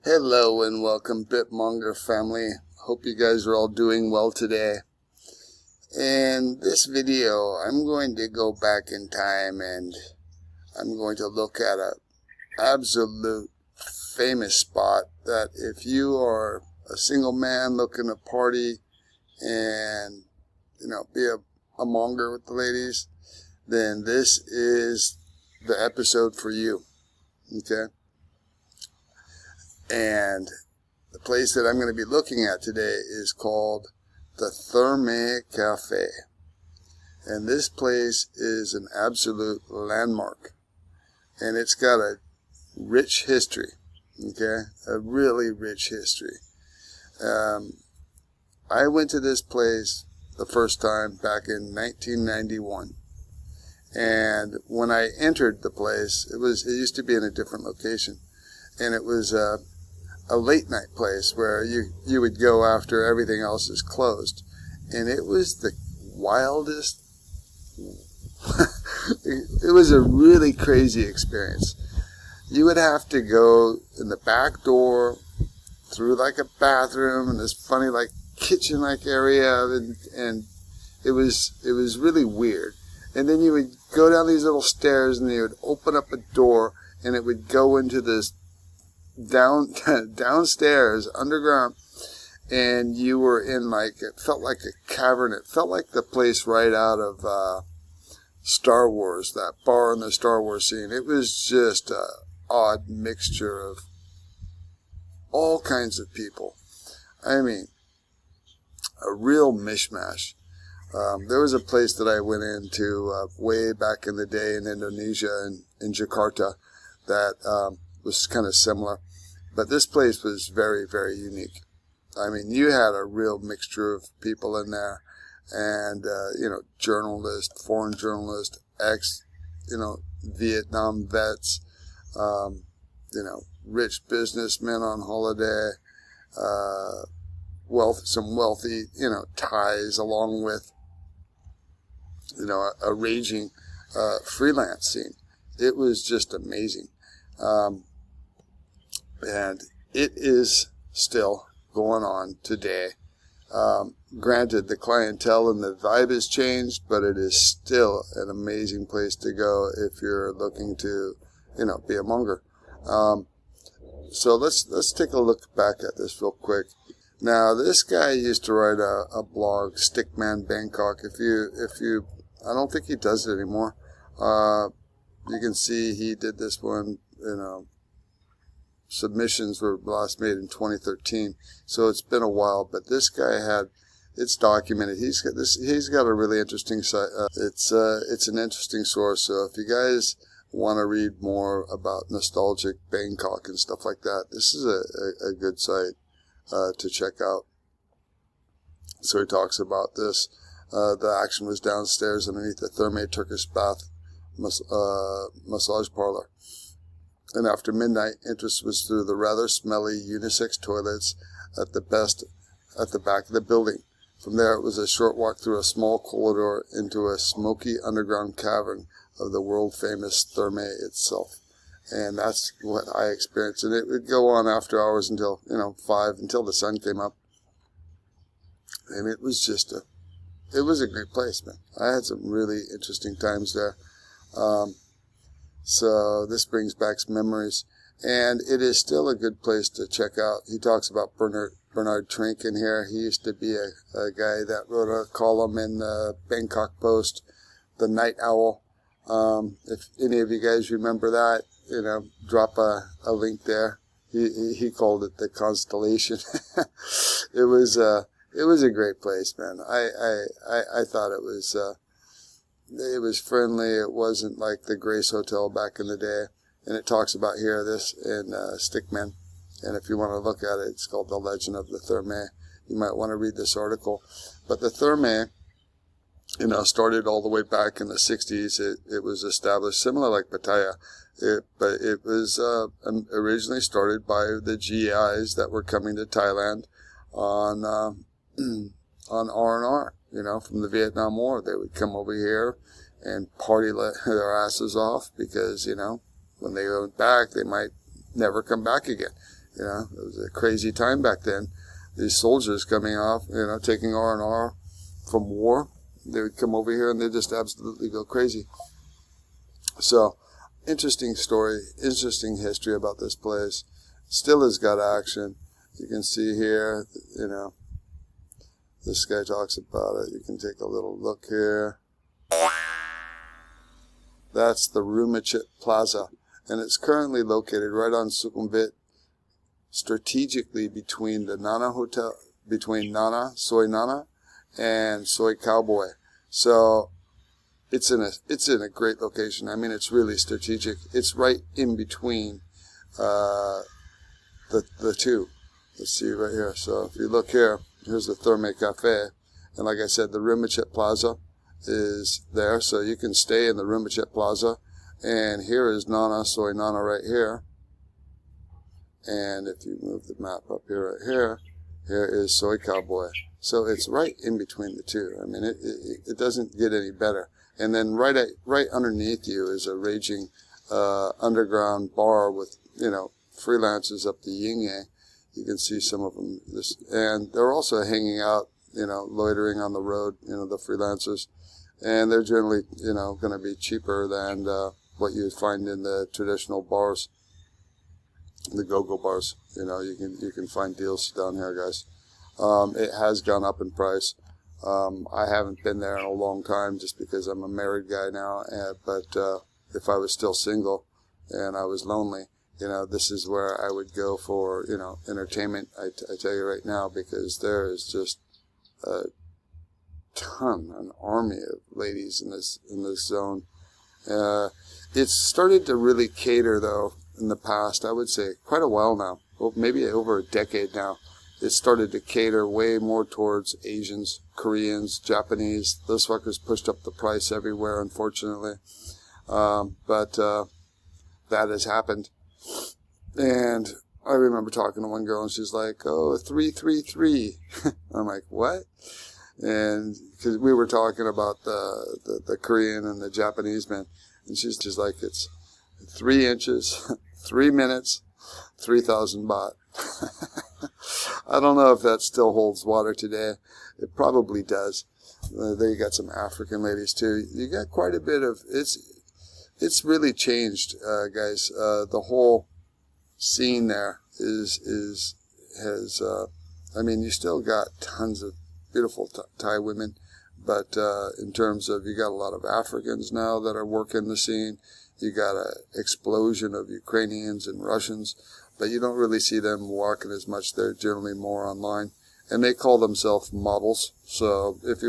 Hello and welcome, BitMonger family. Hope you guys are all doing well today. In this video, I'm going to go back in time and I'm going to look at an absolute famous spot that if you are a single man looking to party and, be a monger with the ladies, then this is the episode for you. Okay? And the place that I'm going to be looking at today is called the Thermae Cafe. And this place is an absolute landmark. And it's got a rich history. Okay? A really rich history. I went to this place the first time back in 1991. And when I entered the place, it used to be in a different location. And it was a late night place where you would go after everything else is closed. And it was the wildest, it was a really crazy experience. You would have to go in the back door, through like a bathroom and this funny like kitchen-like area, and it was really weird. And then you would go down these little stairs and you would open up a door and it would go into this downstairs underground, and you were in it felt like a cavern. It felt like the place right out of Star Wars, that bar in the Star Wars scene. It was just an odd mixture of all kinds of people. I mean, a real mishmash. There was a place that I went into way back in the day in Indonesia, in Jakarta, that was kind of similar. But this place was very, very unique. I mean, you had a real mixture of people in there. And, journalists, foreign journalists, Vietnam vets, rich businessmen on holiday, some wealthy, ties, along with, a raging freelance scene. It was just amazing. And it is still going on today. Granted, the clientele and the vibe has changed, but it is still an amazing place to go if you're looking to, be a monger. So let's take a look back at this real quick. Now, this guy used to write a blog, Stickman Bangkok. If you, I don't think he does it anymore. You can see he did this one, submissions were last made in 2013. So it's been a while, but this guy it's documented. He's got a really interesting site. It's an interesting source. So if you guys want to read more about nostalgic Bangkok and stuff like that, this is a good site to check out. So he talks about this. The action was downstairs underneath the Thermae Turkish bath massage parlor. And after midnight, entrance was through the rather smelly unisex toilets at the back of the building. From there, it was a short walk through a small corridor into a smoky underground cavern of the world-famous Thermae itself. And that's what I experienced. And it would go on after hours until, 5, until the sun came up. And it was it was a great place, man. I had some really interesting times there. So this brings back some memories. And it is still a good place to check out. He talks about Bernard Trink in here. He used to be a guy that wrote a column in the Bangkok Post, The Night Owl. If any of you guys remember that, drop a link there. He called it the Constellation. It was a great place, man. I thought it was friendly. It wasn't like the Grace Hotel back in the day. And it talks about this in Stickman. And if you want to look at it, it's called The Legend of the Thermae. You might want to read this article. But the Thermae, started all the way back in the 60s. It was established similar like Pattaya. But it was originally started by the GIs that were coming to Thailand on R&R, from the Vietnam War. They would come over here and party their asses off because, when they went back, they might never come back again. You know, it was a crazy time back then. These soldiers coming off, you know, taking R&R from war, they would come over here and they just absolutely go crazy. So, interesting story, interesting history about this place. Still has got action. You can see here, you know, this guy talks about it. You can take a little look here. That's the Rumachitt Plaza, and it's currently located right on Sukhumvit, strategically between the Nana Hotel, between Nana, Soy Nana, and Soy Cowboy. So it's in a great location. I mean, it's really strategic. It's right in between the two. Let's see right here. So if you look here, here's the Thermae Cafe, and like I said, the Rumachitt Plaza is there, so you can stay in the Rumachitt Plaza. And here is Nana, Soy Nana right here. And if you move the map up here, right here, here is Soy Cowboy. So it's right in between the two. I mean, it doesn't get any better. And then right underneath you is a raging underground bar with, you know, freelancers up the yin yang. You can see some of them. And they're also hanging out, you know, loitering on the road, you know, the freelancers. And they're generally, you know, going to be cheaper than what you would find in the traditional bars, the go-go bars. You know, you can find deals down here, guys. It has gone up in price. I haven't been there in a long time just because I'm a married guy now. But if I was still single and I was lonely, you know, this is where I would go for, you know, entertainment. I tell you right now, because there is just a ton, an army of ladies in this zone. It's started to really cater, though, in the past, I would say, quite a while now. Well, maybe over a decade now. It started to cater way more towards Asians, Koreans, Japanese. Those fuckers pushed up the price everywhere, unfortunately. But that has happened. And I remember talking to one girl, and she's like, "Oh, 333." I'm like, "What?" And because we were talking about the Korean and the Japanese men, and she's just like, "It's 3 inches, 3 minutes, 3,000 baht." I don't know if that still holds water today. It probably does. They got some African ladies too. You got quite a bit of it's really changed, guys. The whole scene there has I mean, you still got tons of beautiful Thai women, but in terms of, you got a lot of Africans now that are working the scene. You got an explosion of Ukrainians and Russians, but you don't really see them walking as much. They're generally more online, and they call themselves models. So if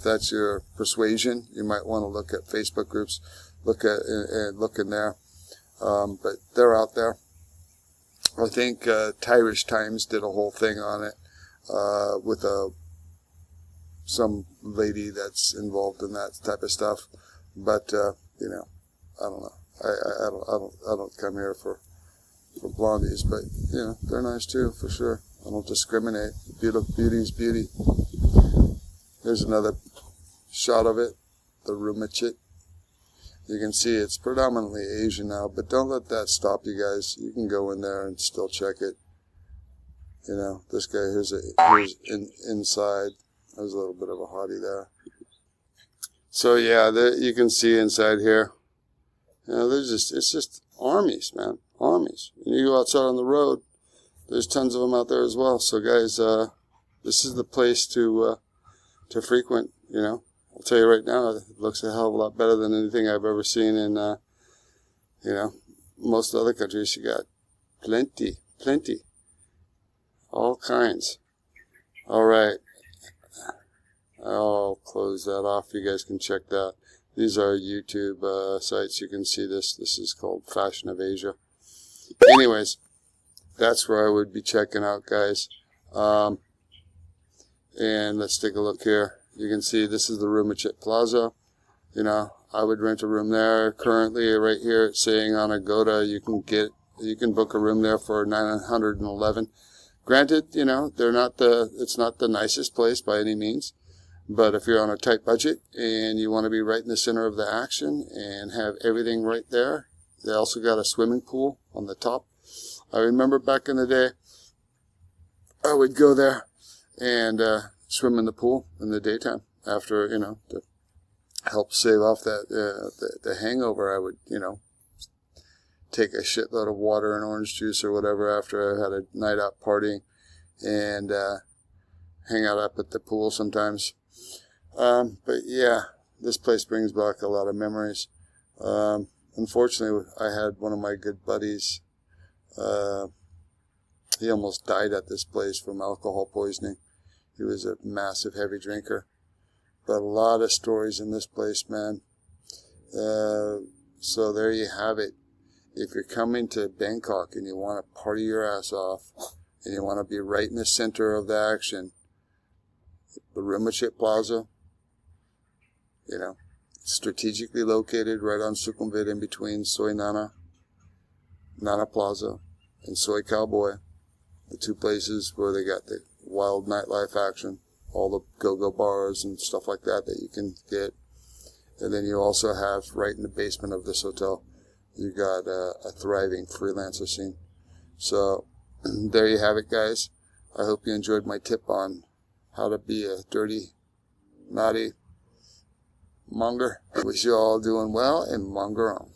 that's your persuasion, you might want to look at Facebook groups, look in there. But they're out there. I think Irish Times did a whole thing on it with some lady that's involved in that type of stuff. But you know, I don't know. I don't come here for blondies, but you know, they're nice too, for sure. I don't discriminate. Beauty's beauty. There's another shot of it, the Rumachitt. You can see it's predominantly Asian now, but don't let that stop you guys. You can go in there and still check it. You know, this guy here's inside. There's a little bit of a hottie there. So yeah, you can see inside here. You know, it's just armies, man, armies. And you go outside on the road, there's tons of them out there as well. So guys, this is the place to frequent. You know, I'll tell you right now, it looks a hell of a lot better than anything I've ever seen in, you know, most other countries. You got plenty, all kinds. All right, I'll close that off. You guys can check that. These are YouTube sites. You can see this. This is called Fashion of Asia. Anyways, that's where I would be checking out, guys. And let's take a look here. You can see this is the Rumachitt Plaza. You know, I would rent a room there. Currently, right here, it's saying on Agoda, you can book a room there for 911. Granted, you know, it's not the nicest place by any means. But if you're on a tight budget and you want to be right in the center of the action and have everything right there, they also got a swimming pool on the top I remember back in the day, I would go there and swim in the pool in the daytime after, to help save off that the hangover. I would, take a shitload of water and orange juice or whatever after I had a night out partying, and hang out up at the pool sometimes. But yeah, this place brings back a lot of memories. Unfortunately, I had one of my good buddies. He almost died at this place from alcohol poisoning. He was a massive heavy drinker. But a lot of stories in this place, man. So there you have it. If you're coming to Bangkok and you want to party your ass off, and you want to be right in the center of the action, the Rumachitt Plaza, strategically located right on Sukhumvit in between Soy Nana Plaza, and Soy Cowboy, the two places where they got the wild nightlife action, all the go-go bars and stuff like that you can get. And then you also have, right in the basement of this hotel, you got a thriving freelancer scene. So there you have it, guys. I hope you enjoyed my tip on how to be a dirty, naughty monger. I wish you all doing well, and monger on.